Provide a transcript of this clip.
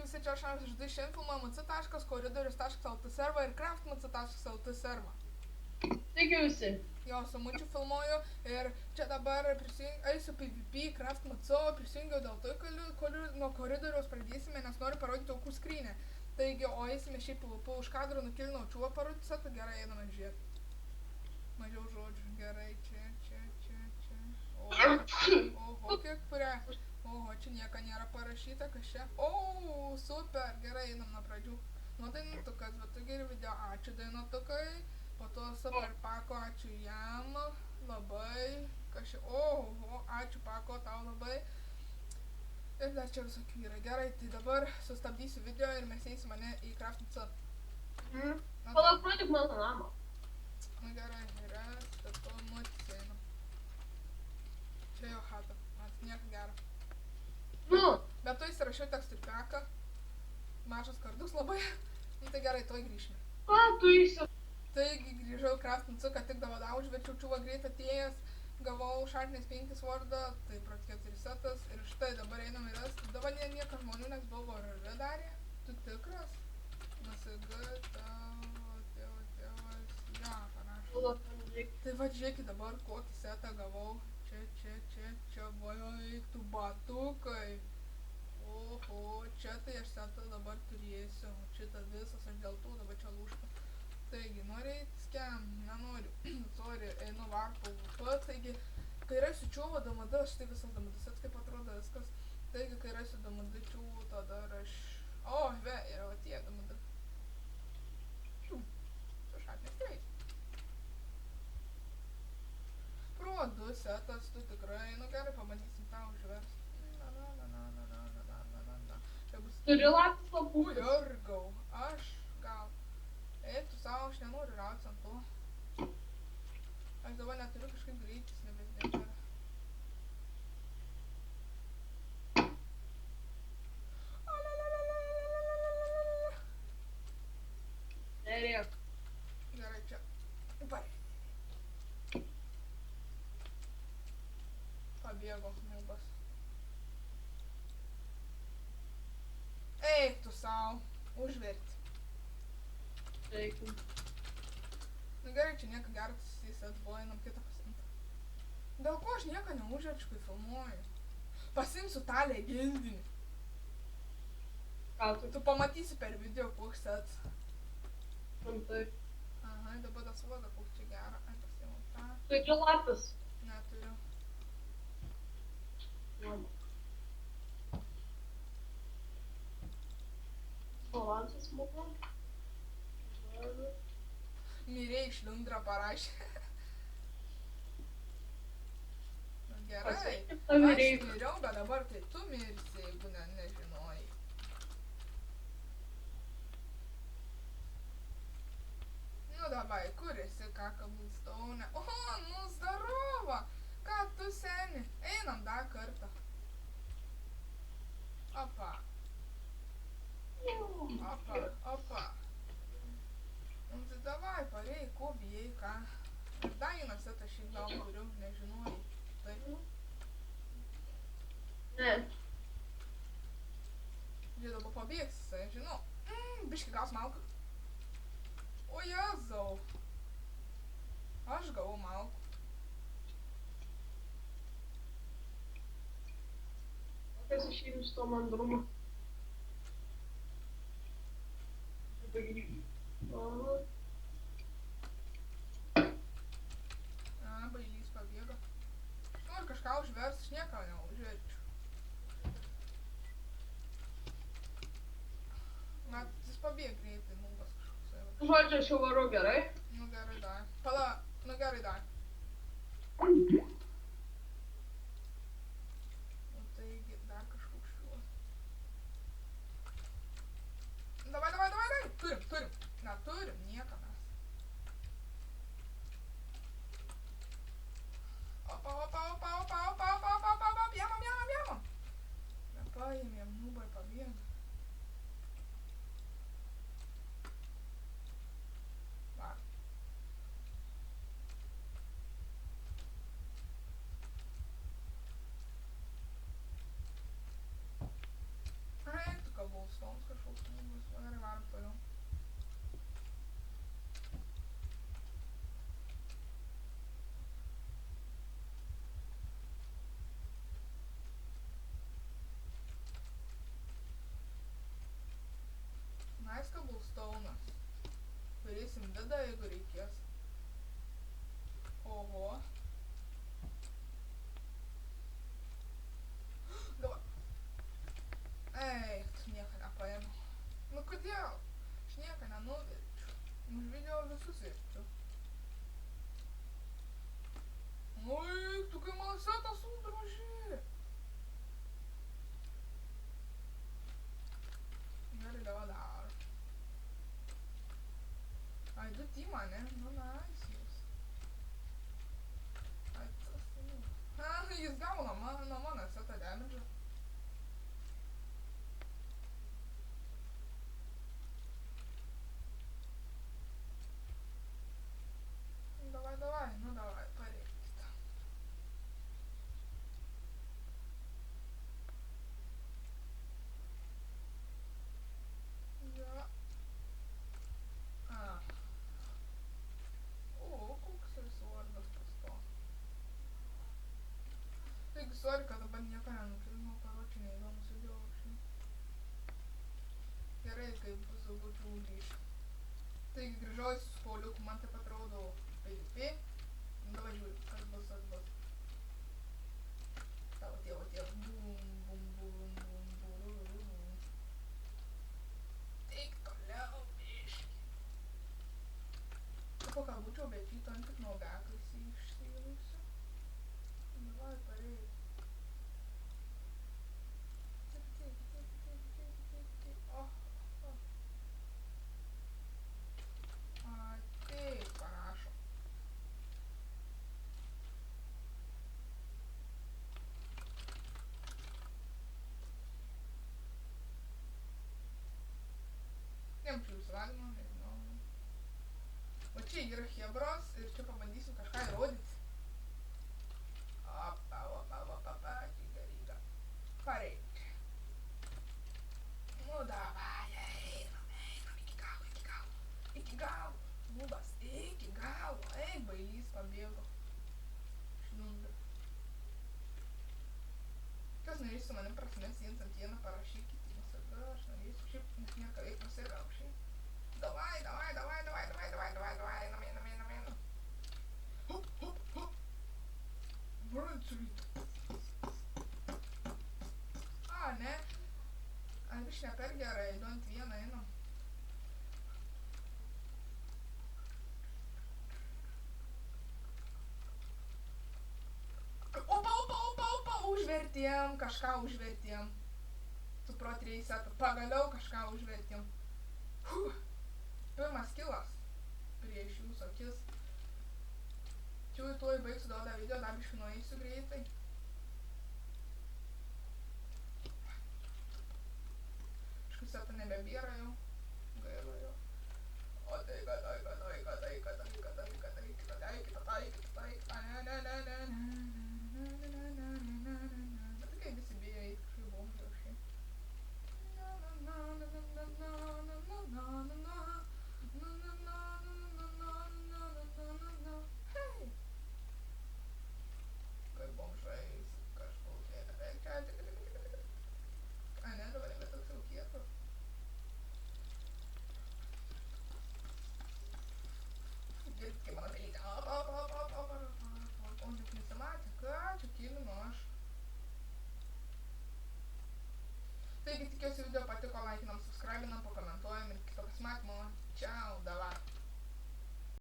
visi, čia 82 šiandien filmuoja mc.koridorius.lt servą ir craftmc.lt servą. Sveiki visi. Jo, su Mučiu filmuoju ir čia dabar eisiu PvP craftmc, prisijungiau dėl to, nuo koridoriaus pradėsime, nes noriu parodyti aukų skrynę. Taigi, o eisime šiaip PvP už kadro, nukilinau čiūvą parodyti setą, gerai, einame žiūrėti. Mažiau žodžių, gerai, čia. Oho, kiek prie. Oho, čia nieko nėra parašyta, kas čia. O, super, gerai, einam nuo pradžių. Nu, dainutukas, bet tu geri video, ačiū dainutukai. Po to super Pako, ačiū jam labai. Kas čia, oho, ačiū Pako, tau labai. Ir dar čia visokių yra. Gerai, tai dabar sustabdysiu video ir mes eisim mane į craftmc. Palauk, pradėk mano namą. Nu gerai, restatuotis einam. Čia jo chata, man nieko gero. Nu. Bet tu įsirašiau tekstui Peka. Mažas kardus labai. Nu tai gerai, tuoj grįžime. Ką tu įsi... Taigi grįžau į craftmc, kad tik davada užverčiau čiūvą greit atėjęs. Gavau šartinės 5 vardą, tai prat 4 setas. Ir štai dabar einam į rest. Dabar niekas žmonių, nes buvo RR darė. Tu tikras? NSG, tavo tėvas, ja, panašu. Tai va, žiūrėkit dabar, kokį setą gavau. Čia, vajai, tu batukai. Oho, čia tai aš setą dabar turėsiu. Šitas visas, aš dėl to dabar čia lūžta. Taigi, noriu eiti skem, nenoriu. Sorry, einu varpo VP. Taigi, kai rasiu čiūvą DMD, štai visas DMD sets kaip atrodo viskas. Taigi, kai rasiu DMD čiūvų, tada aš... O, ve, yra va tie DMD. Su šartinės greit. Pro 2 setas, tu tikrai, nu gerai, pabandysim tą užverst. Čia bus... Turi lapis lapų. Jurgau, aš gal. Eik tu savo, aš nenoriu rautis ant to. Aš dabar neturiu kažkaip greitis, nebesnėra. Nerėk. Gerai, čia. Pabėgo nubas. Eik tu savo, užverti. Reikia. Nu gerai, čia nieko gero, jis atbuvo, einam kitą pasimti. Dėl ko aš nieko neužverčiu, kai filmuoju? Pasimsiu tą legendinį. Ką tu? Tu pamatysi per video, koks sets. Rimtai. Aha, dabar tas vaga, koks čia gera. Ai, pasiimu tą. Turi lapis. Neturiu. Balansas moka. Mirėjai šliundrą parašė. Nu gerai, aš miriau, bet dabar tai tu mirsi, jeigu nežinojai. Nu dabai, kur esi, ką kabulstaune? O, nu zdarova! Ką tu seni? Einam dar kartą. Opa. Opa. Nu tai davai, pareik, ko bijai, ką? Ir dainą setą šiaip gal turiu, nežinojai. Taip? Ne. Žiūrėjau, dabar pabėgs, jisai, žinau. Biški gaus malką. O Jėzau. Aš gavau malkų. Kas išėjau su to mandrumu? Aha. A, bailys pabėgo. Noriu kažką užverst, aš nieko neužverčiu. Mat, jis pabėg greitai, nubas kažkoks. Žodžiu, aš jau varu gerai. Nu gerai, dar. Pala, nu gerai, dar. Nu taigi, dar kažkoks šiuos. Davai. Turim. Neturim, nieko mes. Opa, jamam. Nepaėmėm, nubai pabėga. Va. Gerai, varom toliau. Nice cobblestone'as. Turėsim vidą, jeigu reikės. Oho. Dabar. Ei, tu nieko nepaėmiau. Nu kodėl? Aš nieko nenuverčiu. Už video visus verčiu. Oi, tu kai man setą sudroži. Gerai, dabar dar. Ai, du timą, ne? Nu, nice jūs. Ai, tas, nu. Ha, jis gauna nuo mano setą damage. Давай, ну давай, порейкит. Ja. А. О, koks ir svardas pas to. Taigi, sorry, kad dabar nieko nenufilmau, karočiui neįdomus video apšiai. Gerai, kai bus daugiau čių grįžti. Taigi, grįžau į skoliukų, man taip atrodo PvP. Давай žiūrim, kas bus. Tavo tėvo. Bum. Eik toliau, biški. Tipo, ką būčiau be čito, ant tik nuogakais išsijusiu. Davai, pareik. Oh. Ateik, parašo. Jaučiu įsilavinimą, nežinau. Va čia yra hebros ir čia pabandysim kažką įrodyti. Opa, giga. Pareik. Nu davai, einam iki galo. Nubas, iki galo. Eik, bailys pabėgo. Šniunda. Kas norėsi su manim prasimės viens ant vieną, parašykite. Visada aš norėsiu, šiaip nes nieko veik pasiraukščiai. Davai, einam. Brunčulit. A, ne. Aš ne per gerai, du ant vieną einam. Opa, užvertėm, kažką užvertėm. Su Pro 3 setu. Pagaliau kažką užvertėm. Pirmas kilas prieš jūsų akis. Čia tuoj baigsiu duodą video, dar biškai nueisiu greitai. Kažkaip setą nebebėra jau.